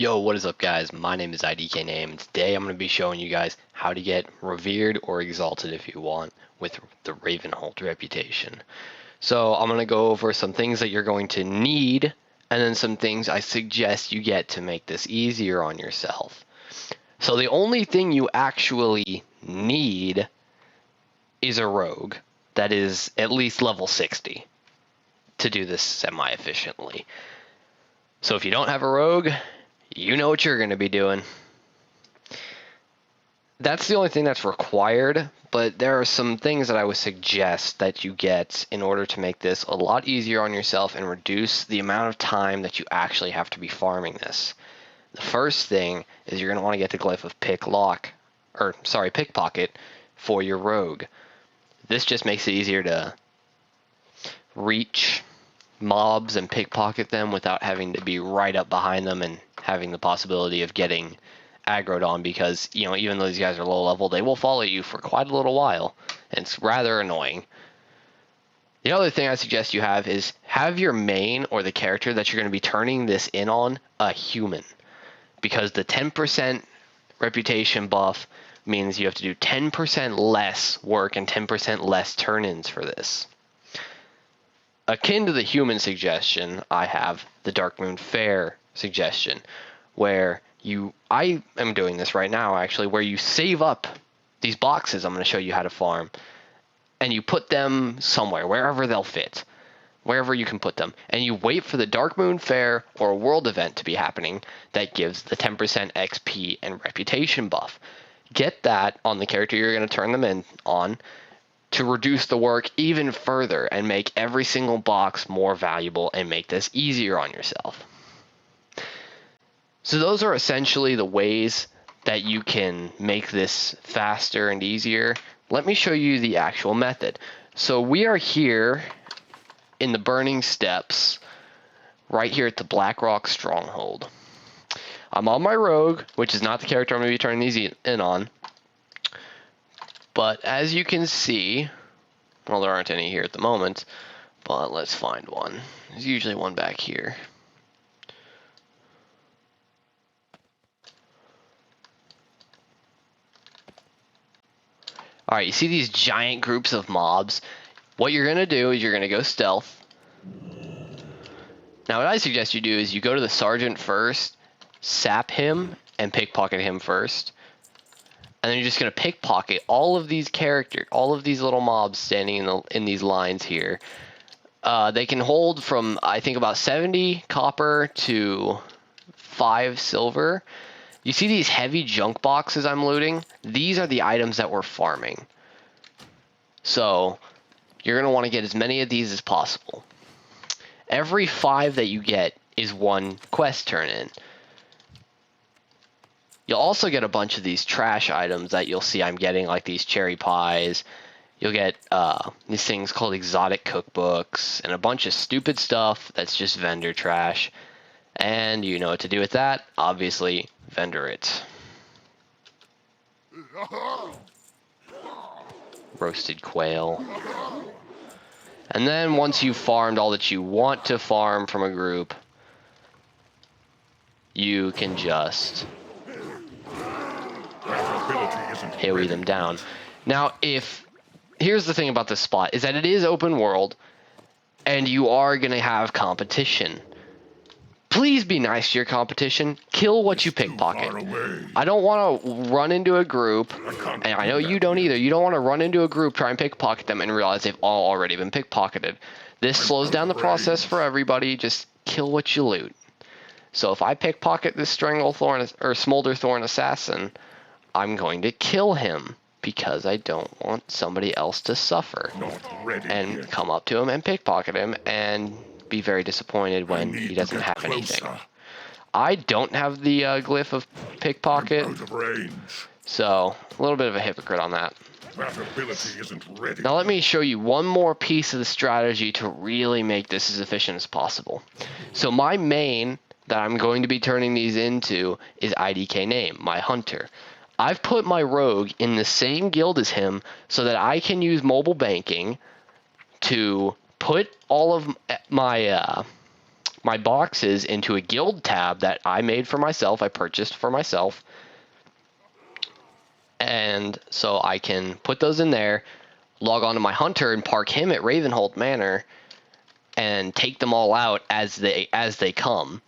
Yo, what is up guys? My name is Idkname and today I'm going to be showing you guys how to get revered or exalted if you want with the Ravenholdt reputation. So I'm going to go over some things that you're going to need and then some things I suggest you get to make this easier on yourself. So the only thing you actually need is a rogue that is at least level 60 to do this semi-efficiently. So if you don't have a rogue, you know what you're going to be doing. That's the only thing that's required, but there are some things that I would suggest that you get in order to make this a lot easier on yourself and reduce the amount of time that you actually have to be farming this. The first thing is you're going to want to get the glyph of pickpocket for your rogue. This just makes it easier to reach mobs and pickpocket them without having to be right up behind them and having the possibility of getting aggroed on, because even though these guys are low level, they will follow you for quite a little while, and it's rather annoying. The other thing I suggest you is have your main or the character that you're going to be turning this in on a human, because the 10% reputation buff means you have to do 10% less work and 10% less turn-ins for this. Akin to the human suggestion, I have the Dark Moon Fair suggestion, where I am doing this right now actually, where you save up these boxes I'm going to show you how to farm, and you put them somewhere, wherever they'll fit, wherever you can put them, and you wait for the Dark Moon Fair or a world event to be happening that gives the 10% XP and reputation buff. Get that on the character you're going to turn them in on to reduce the work even further and make every single box more valuable and make this easier on yourself. So those are essentially the ways that you can make this faster and easier. Let me show you the actual method. So we are here in the Burning Steps, right here at the Blackrock Stronghold. I'm on my rogue, which is not the character I'm going to be turning these in on. But as you can see, well, there aren't any here at the moment, but let's find one. There's usually one back here. Alright, you see these giant groups of mobs? What you're going to do is you're going to go stealth. Now what I suggest you do is you go to the sergeant first, sap him, and pickpocket him first. And then you're just going to pickpocket all of these characters, all of these little mobs standing in these lines here. They can hold from, I think, about 70 copper to 5 silver. You see these heavy junk boxes I'm looting? These are the items that we're farming. So you're going to want to get as many of these as possible. Every 5 that you get is 1 quest turn in. You'll also get a bunch of these trash items that you'll see I'm getting, like these cherry pies. You'll get these things called exotic cookbooks and a bunch of stupid stuff that's just vendor trash. And you know what to do with that. Obviously, vendor it. Roasted quail. And then once you've farmed all that you want to farm from a group, you can just AoE them down. Now, here's the thing about this spot, is that it is open world, and you are going to have competition. Please be nice to your competition. Kill what you pickpocket. I don't want to run into a group, and I know you don't either. You don't want to run into a group, try and pickpocket them, and realize they've all already been pickpocketed. This slows down the process for everybody. Just kill what you loot. So if I pickpocket this Stranglethorn or Smolderthorn assassin, I'm going to kill him because I don't want somebody else to suffer and come up to him and pickpocket him and be very disappointed when he doesn't have anything. I don't have the glyph of pickpocket, so a little bit of a hypocrite on that. Now let me show you one more piece of the strategy to really make this as efficient as possible. So my main that I'm going to be turning these into is Idkname, my hunter. I've put my rogue in the same guild as him so that I can use mobile banking to put all of my my boxes into a guild tab that I made for myself, I purchased for myself. And so I can put those in there, log on to my hunter and park him at Ravenholdt Manor and take them all out as they come.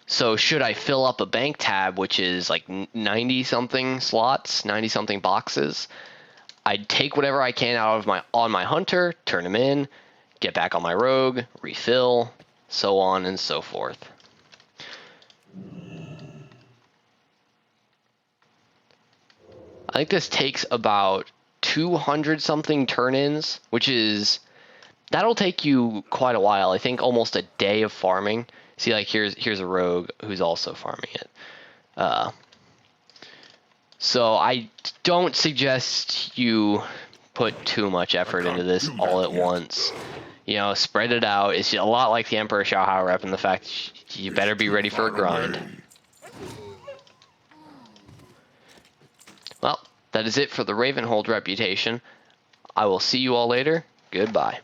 So should I fill up a bank tab, which is like 90 something slots, 90 something boxes, I'd take whatever I can out of my hunter, turn them in, get back on my rogue, refill, so on and so forth. I think this takes about 200 something turn-ins, which is, that'll take you quite a while. I think almost a day of farming. See, like here's a rogue who's also farming it. So I don't suggest you put too much effort into this all at once. You know, spread it out. It's a lot like the Emperor Xiaohao rep in the fact you better be ready for a grind. Well, that is it for the Ravenholdt reputation. I will see you all later. Goodbye.